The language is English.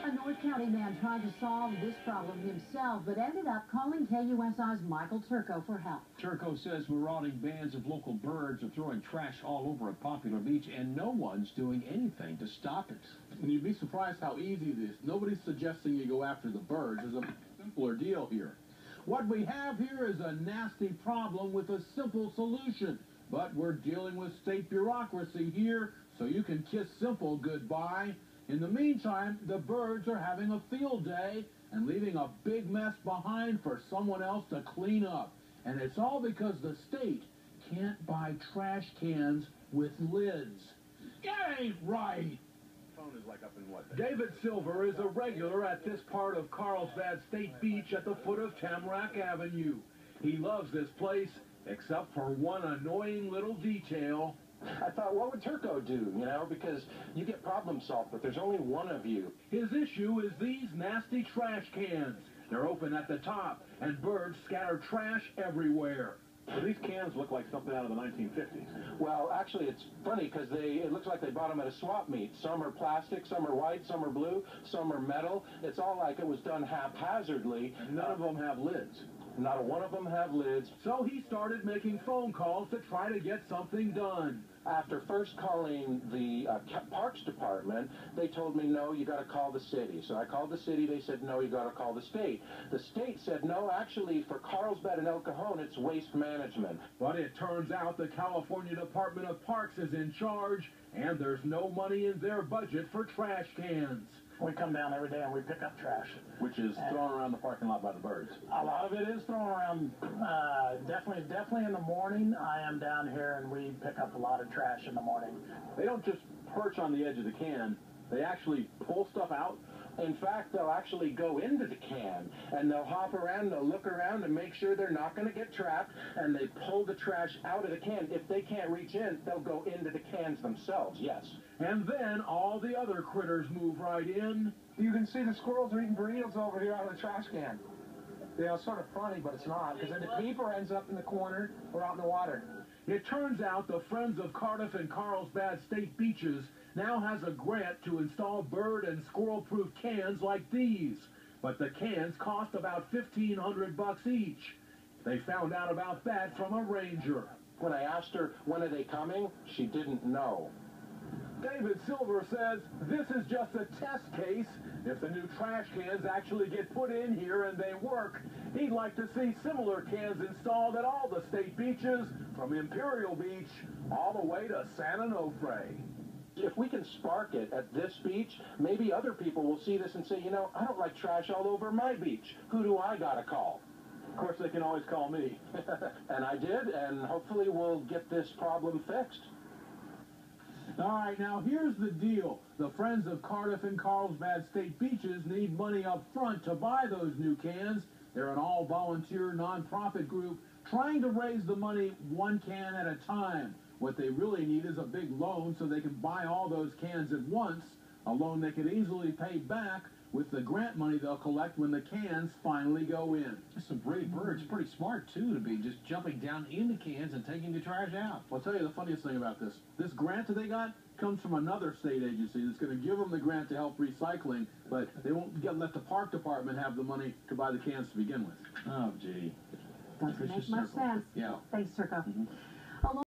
A North County man tried to solve this problem himself, but ended up calling KUSI's Michael Turko for help. Turko says marauding bands of local birds are throwing trash all over a popular beach, and no one's doing anything to stop it. And you'd be surprised how easy it is. Nobody's suggesting you go after the birds. There's a simpler deal here. What we have here is a nasty problem with a simple solution. But we're dealing with state bureaucracy here, so you can kiss simple goodbye. In the meantime, the birds are having a field day and leaving a big mess behind for someone else to clean up. And it's all because the state can't buy trash cans with lids. That ain't right. Phone is like up in what? David Silver is a regular at this part of Carlsbad State Beach at the foot of Tamarack Avenue. He loves this place, except for one annoying little detail. I thought, what would Turko do, because you get problem solved, but there's only one of you. His issue is these nasty trash cans. They're open at the top, and birds scatter trash everywhere. So these cans look like something out of the 1950s. Well, actually, it's funny because it looks like they bought them at a swap meet. Some are plastic, some are white, some are blue, some are metal. It's all like it was done haphazardly. None of them have lids. Not one of them have lids. So he started making phone calls to try to get something done. After first calling the Parks Department, they told me, no, you got to call the city. So I called the city. They said, no, you got to call the state. The state said, no, actually, for Carlsbad and El Cajon, it's waste management. But it turns out the California Department of Parks is in charge, and there's no money in their budget for trash cans. We come down every day and we pick up trash. Which is thrown around the parking lot by the birds. A lot of it is thrown around. Definitely in the morning. I am down here and we pick up a lot of trash in the morning. They don't just perch on the edge of the can. They actually pull stuff out. In fact, they'll actually go into the can, and they'll hop around, they'll look around and make sure they're not going to get trapped, and they pull the trash out of the can. If they can't reach in, they'll go into the cans themselves, yes. And then all the other critters move right in. You can see the squirrels are eating burritos over here out of the trash can. It's sort of funny, but it's not, because then the keeper ends up in the corner or out in the water. It turns out the Friends of Cardiff and Carlsbad State Beaches now has a grant to install bird and squirrel-proof cans like these. But the cans cost about $1,500 each. They found out about that from a ranger. When I asked her, when are they coming, she didn't know. David Silver says this is just a test case. If the new trash cans actually get put in here and they work, he'd like to see similar cans installed at all the state beaches, from Imperial Beach all the way to San Onofre. If we can spark it at this beach, maybe other people will see this and say, I don't like trash all over my beach. Who do I gotta call? Of course, they can always call me. And I did, and hopefully we'll get this problem fixed. All right, now here's the deal. The Friends of Cardiff and Carlsbad State Beaches need money up front to buy those new cans. They're an all-volunteer nonprofit group trying to raise the money one can at a time. What they really need is a big loan so they can buy all those cans at once, a loan they could easily pay back with the grant money they'll collect when the cans finally go in. Some brave birds, pretty smart, too, to be just jumping down in the cans and taking the trash out. I'll tell you the funniest thing about this. This grant that they got comes from another state agency that's going to give them the grant to help recycling, but they won't let the park department have the money to buy the cans to begin with. Oh, gee. Doesn't make much sense. Yeah. Thanks, Turko.